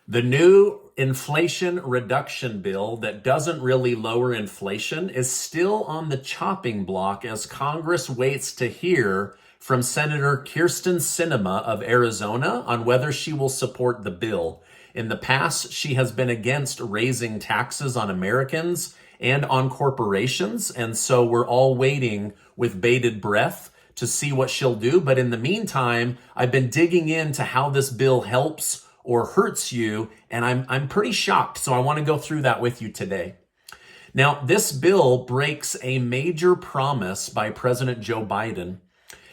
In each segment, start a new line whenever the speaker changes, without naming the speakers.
The new Inflation Reduction Bill that doesn't really lower inflation is still on the chopping block as Congress waits to hear from Senator Kyrsten Sinema of Arizona on whether she will support the bill. In the past, she has been against raising taxes on Americans and on corporations, and so we're all waiting with bated breath to see what she'll do. But in the meantime, I've been digging into how this bill helps or hurts you, and I'm pretty shocked, so I want to go through that with you today. Now, this bill breaks a major promise by President Joe Biden.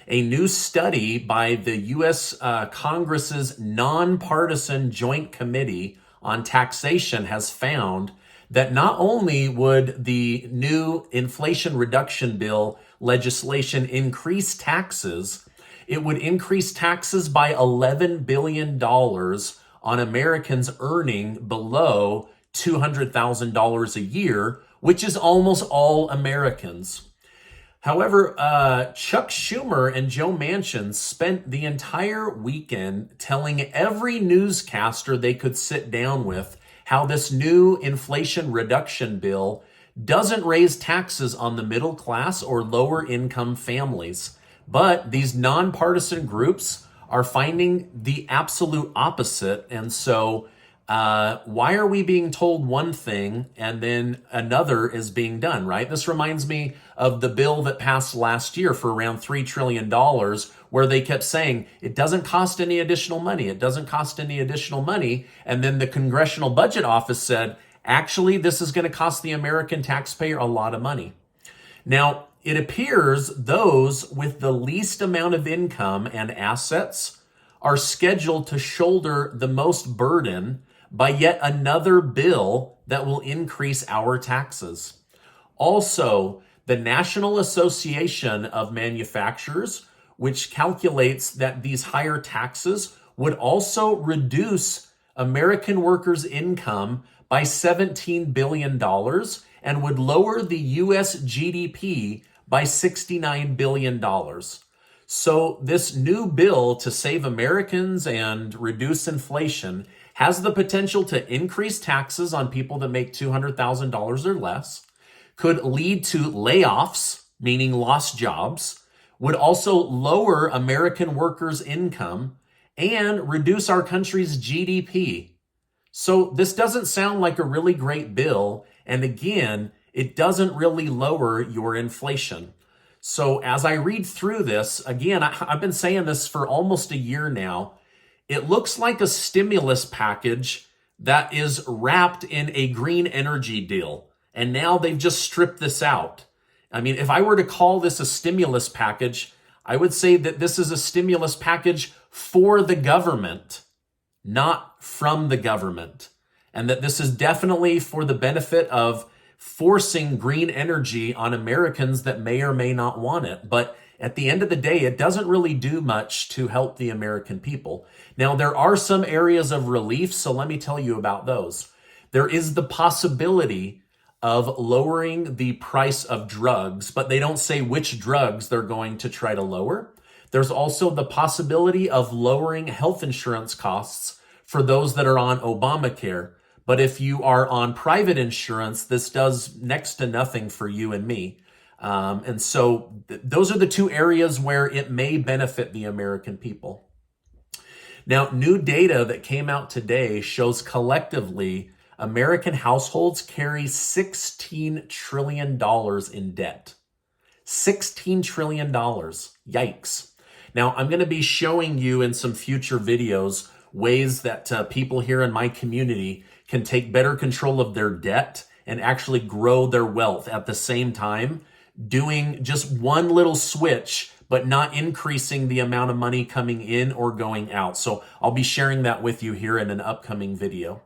A new study by the U.S. Congress's nonpartisan Joint Committee on Taxation has found that not only would the new Inflation Reduction Bill legislation increase taxes, it would increase taxes by $11 billion on Americans earning below $200,000 a year, which is almost all Americans. However, Chuck Schumer and Joe Manchin spent the entire weekend telling every newscaster they could sit down with how this new Inflation Reduction Bill doesn't raise taxes on the middle class or lower income families. But these nonpartisan groups are finding the absolute opposite. And so why are we being told one thing and then another is being done, right? This reminds me of the bill that passed last year for around $3 trillion, where they kept saying it doesn't cost any additional money. It doesn't cost any additional money. And then the Congressional Budget Office said, actually, this is going to cost the American taxpayer a lot of money. Now, it appears those with the least amount of income and assets are scheduled to shoulder the most burden by yet another bill that will increase our taxes. Also, the National Association of Manufacturers, which calculates that these higher taxes would also reduce American workers' income by $17 billion and would lower the U.S. GDP by $69 billion. So this new bill to save Americans and reduce inflation has the potential to increase taxes on people that make $200,000 or less, could lead to layoffs, meaning lost jobs, would also lower American workers' income, and reduce our country's GDP. So this doesn't sound like a really great bill, and again, it doesn't really lower your inflation. So as I read through this, again, I've been saying this for almost a year now, it looks like a stimulus package that is wrapped in a green energy deal. And now they've just stripped this out. I mean, if I were to call this a stimulus package, I would say that this is a stimulus package for the government, not from the government. And that this is definitely for the benefit of forcing green energy on Americans that may or may not want it. But at the end of the day, it doesn't really do much to help the American people. Now, there are some areas of relief, so let me tell you about those. There is the possibility of lowering the price of drugs, but they don't say which drugs they're going to try to lower. There's also the possibility of lowering health insurance costs for those that are on Obamacare. But if you are on private insurance, this does next to nothing for you and me. And so those are the two areas where it may benefit the American people. Now, new data that came out today shows collectively American households carry $16 trillion in debt. $16 trillion. Yikes. Now, I'm going to be showing you in some future videos ways that people here in my community can take better control of their debt and actually grow their wealth at the same time, doing just one little switch, but not increasing the amount of money coming in or going out. So I'll be sharing that with you here in an upcoming video.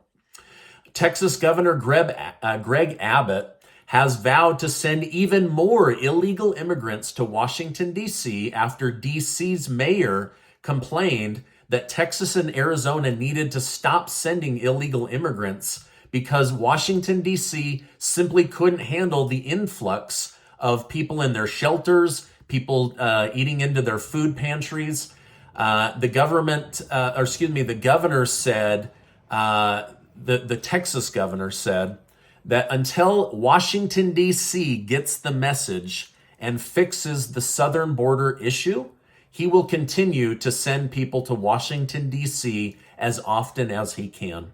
Texas Governor Greg Abbott has vowed to send even more illegal immigrants to Washington, D.C. after D.C.'s mayor complained that Texas and Arizona needed to stop sending illegal immigrants because Washington, D.C. simply couldn't handle the influx of people in their shelters, people eating into their food pantries. The governor said The Texas governor said that until Washington, D.C. gets the message and fixes the southern border issue, he will continue to send people to Washington, D.C. as often as he can.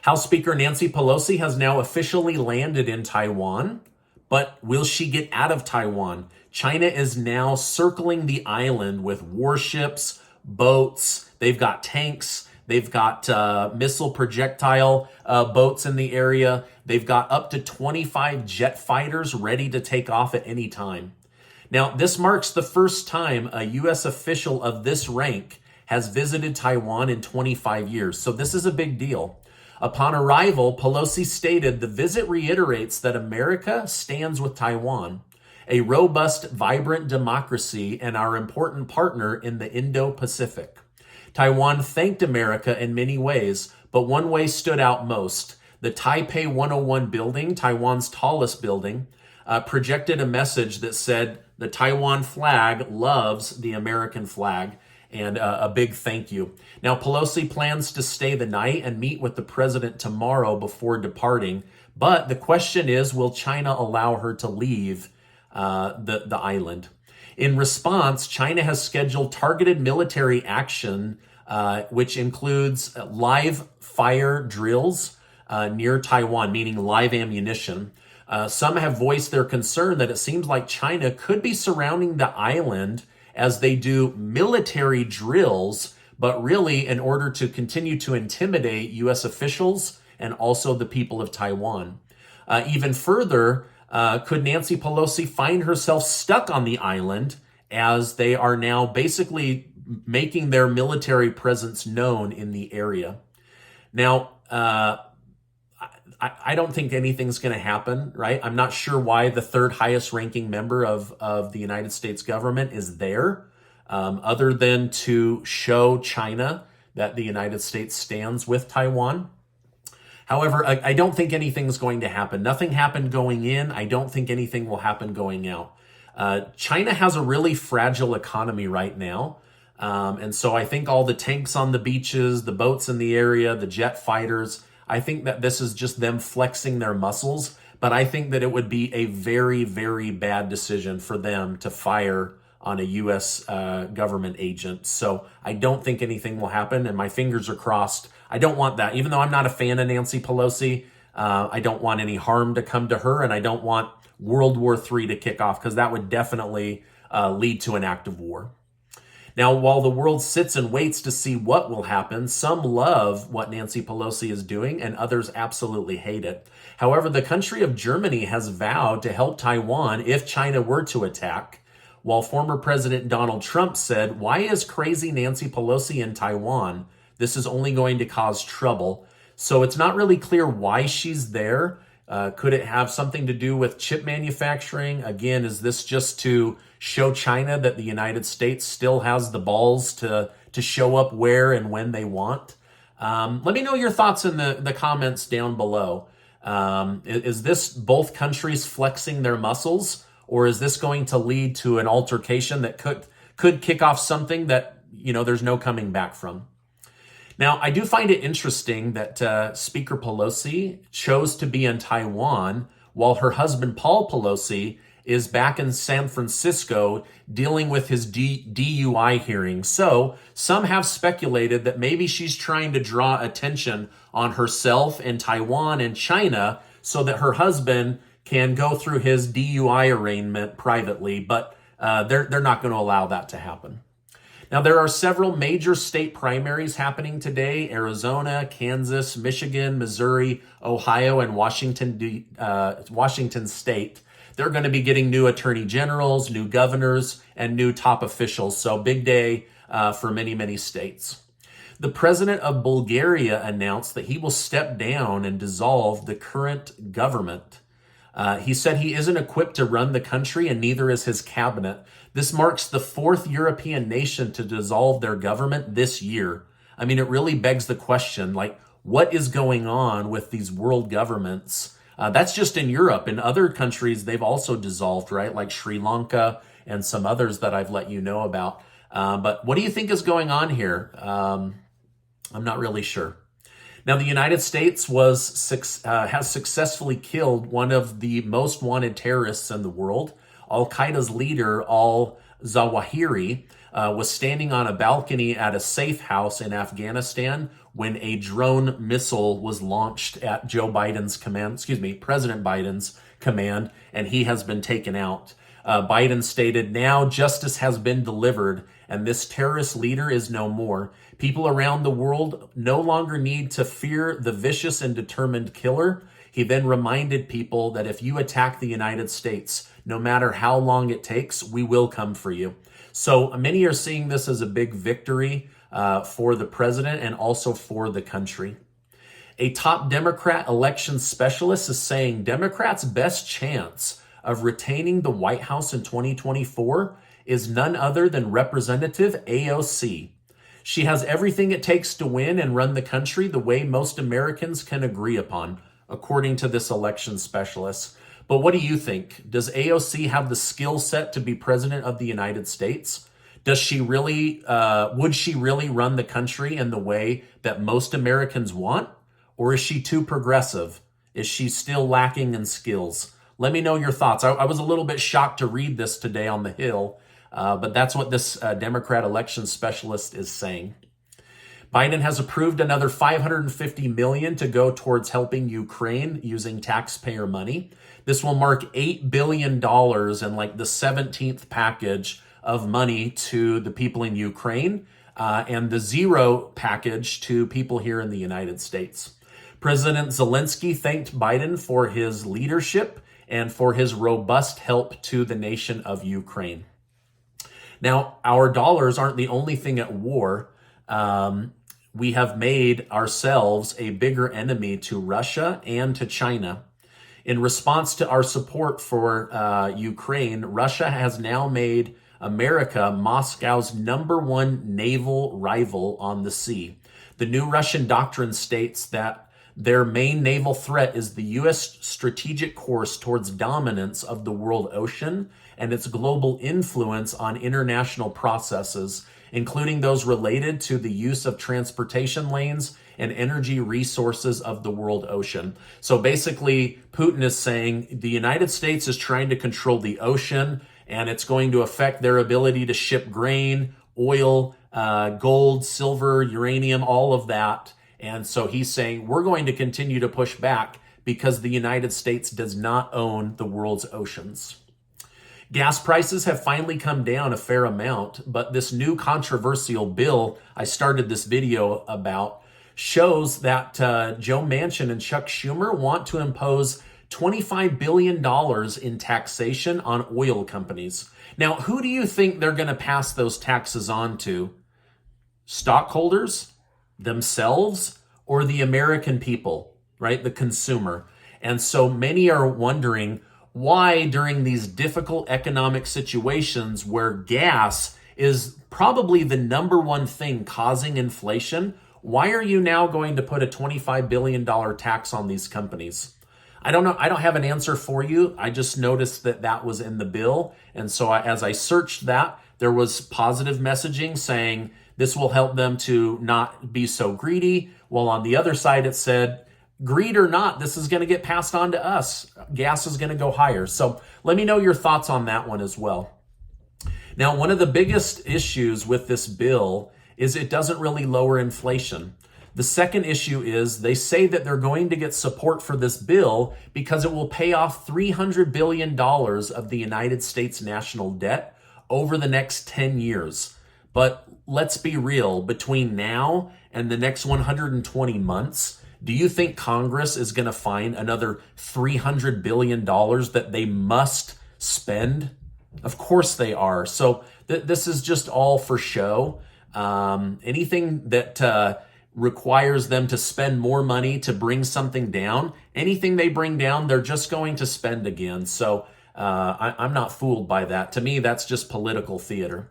House Speaker Nancy Pelosi has now officially landed in Taiwan, but will she get out of Taiwan? China is now circling the island with warships, boats, they've got tanks, they've got missile projectile boats in the area, they've got up to 25 jet fighters ready to take off at any time. Now, this marks the first time a U.S. official of this rank has visited Taiwan in 25 years, so this is a big deal. Upon arrival, Pelosi stated the visit reiterates that America stands with Taiwan, a robust, vibrant democracy and our important partner in the Indo-Pacific. Taiwan thanked America in many ways, but one way stood out most. The Taipei 101 building, Taiwan's tallest building, projected a message that said the Taiwan flag loves the American flag, and a big thank you. Now, Pelosi plans to stay the night and meet with the president tomorrow before departing, but the question is, will China allow her to leave the island? In response, China has scheduled targeted military action, which includes live fire drills near Taiwan, meaning live ammunition. Some have voiced their concern that it seems like China could be surrounding the island as they do military drills, but really in order to continue to intimidate U.S. officials and also the people of Taiwan. Even further, could Nancy Pelosi find herself stuck on the island as they are now basically making their military presence known in the area? Now, I don't think anything's going to happen, right? I'm not sure why the third highest ranking member of the United States government is there, other than to show China that the United States stands with Taiwan. However, I don't think anything's going to happen. Nothing happened going in. I don't think anything will happen going out. China has a really fragile economy right now. And so I think all the tanks on the beaches, the boats in the area, the jet fighters, I think that this is just them flexing their muscles, but I think that it would be a very, very bad decision for them to fire on a U.S. Government agent. So I don't think anything will happen, and my fingers are crossed. I don't want that. Even though I'm not a fan of Nancy Pelosi, I don't want any harm to come to her, and I don't want World War III to kick off, because that would definitely lead to an act of war. Now, while the world sits and waits to see what will happen, some love what Nancy Pelosi is doing and others absolutely hate it. However, the country of Germany has vowed to help Taiwan if China were to attack, while former President Donald Trump said, "Why is crazy Nancy Pelosi in Taiwan? This is only going to cause trouble." So it's not really clear why she's there. Could it have something to do with chip manufacturing? Again, is this just to show China that the United States still has the balls to show up where and when they want? Let me know your thoughts in the comments down below. Is this both countries flexing their muscles, or is this going to lead to an altercation that could kick off something that, there's no coming back from? Now, I do find it interesting that Speaker Pelosi chose to be in Taiwan while her husband, Paul Pelosi, is back in San Francisco dealing with his DUI hearing. So some have speculated that maybe she's trying to draw attention on herself and Taiwan and China so that her husband can go through his DUI arraignment privately, but they're not going to allow that to happen. Now, there are several major state primaries happening today: Arizona, Kansas, Michigan, Missouri, Ohio, and Washington State. They're going to be getting new attorney generals, new governors, and new top officials. So big day for many, many states. The president of Bulgaria announced that he will step down and dissolve the current government. He said he isn't equipped to run the country, and neither is his cabinet. This marks the fourth European nation to dissolve their government this year. I mean, it really begs the question, what is going on with these world governments? That's just in Europe. In other countries, they've also dissolved, right? Like Sri Lanka and some others that I've let you know about. But what do you think is going on here? I'm not really sure. Now, the United States has successfully killed one of the most wanted terrorists in the world. Al Qaeda's leader, al-Zawahiri, was standing on a balcony at a safe house in Afghanistan when a drone missile was launched at President Biden's command, and he has been taken out. Biden stated, "Now justice has been delivered, and this terrorist leader is no more. People around the world no longer need to fear the vicious and determined killer." He then reminded people that if you attack the United States, no matter how long it takes, we will come for you. So many are seeing this as a big victory for the president and also for the country. A top Democrat election specialist is saying Democrats' best chance of retaining the White House in 2024 is none other than Representative AOC. She has everything it takes to win and run the country the way most Americans can agree upon, according to this election specialist. But what do you think? Does AOC have the skill set to be president of the United States? Would she really run the country in the way that most Americans want? Or is she too progressive? Is she still lacking in skills? Let me know your thoughts. I was a little bit shocked to read this today on the Hill, but that's what this Democrat election specialist is saying. Biden has approved another $550 million to go towards helping Ukraine using taxpayer money. This will mark $8 billion in like the 17th package of money to the people in Ukraine and the zero package to people here in the United States. President Zelensky thanked Biden for his leadership and for his robust help to the nation of Ukraine. Now, our dollars aren't the only thing at war. We have made ourselves a bigger enemy to Russia and to China. In response to our support for Ukraine, Russia has now made America Moscow's #1 naval rival on the sea. The new Russian doctrine states that their main naval threat is the U.S. strategic course towards dominance of the world ocean and its global influence on international processes, including those related to the use of transportation lanes and energy resources of the world ocean. So basically, Putin is saying the United States is trying to control the ocean, and it's going to affect their ability to ship grain, oil, gold, silver, uranium, all of that. And so he's saying we're going to continue to push back because the United States does not own the world's oceans. Gas prices have finally come down a fair amount, but this new controversial bill I started this video about shows that Joe Manchin and Chuck Schumer want to impose $25 billion in taxation on oil companies. Now, who do you think they're going to pass those taxes on to? Stockholders? Themselves? Or the American people, right? The consumer. And so many are wondering why during these difficult economic situations where gas is probably the #1 thing causing inflation, why are you now going to put a $25 billion tax on these companies? I don't know. I don't have an answer for you. I just noticed that that was in the bill. And so as I searched that, there was positive messaging saying this will help them to not be so greedy. While on the other side, it said, greed or not, this is going to get passed on to us. Gas is going to go higher. So let me know your thoughts on that one as well. Now, one of the biggest issues with this bill is it doesn't really lower inflation. The second issue is they say that they're going to get support for this bill because it will pay off $300 billion of the United States national debt over the next 10 years. But let's be real, between now and the next 120 months, do you think Congress is going to find another $300 billion that they must spend? Of course they are. So this is just all for show. Anything that requires them to spend more money to bring something down, anything they bring down, they're just going to spend again. So I'm not fooled by that. To me, that's just political theater.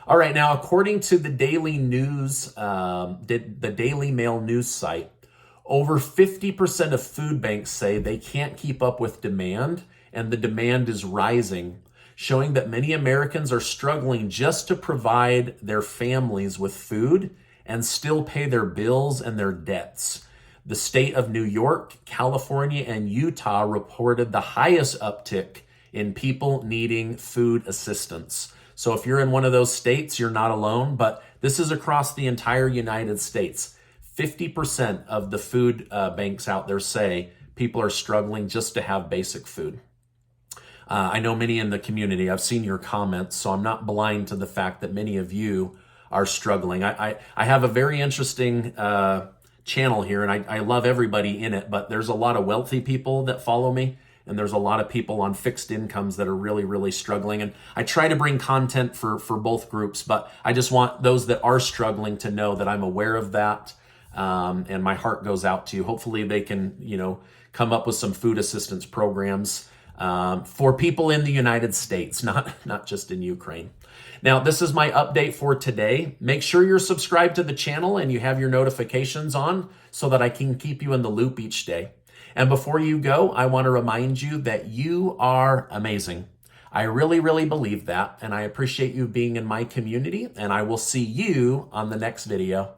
All right, now, according to the Daily News, the Daily Mail news site, over 50% of food banks say they can't keep up with demand, and the demand is rising, showing that many Americans are struggling just to provide their families with food and still pay their bills and their debts. The state of New York, California, and Utah reported the highest uptick in people needing food assistance. So if you're in one of those states, you're not alone, but this is across the entire United States. 50% of the food banks out there say people are struggling just to have basic food. I know many in the community, I've seen your comments, so I'm not blind to the fact that many of you are struggling. I have a very interesting channel here, and I love everybody in it, but there's a lot of wealthy people that follow me, and there's a lot of people on fixed incomes that are really, really struggling. And I try to bring content for both groups, but I just want those that are struggling to know that I'm aware of that, and my heart goes out to you. Hopefully they can, come up with some food assistance programs for people in the United States, not just in Ukraine. Now, this is my update for today. Make sure you're subscribed to the channel and you have your notifications on so that I can keep you in the loop each day. And before you go, I want to remind you that you are amazing. I really, really believe that, and I appreciate you being in my community, and I will see you on the next video.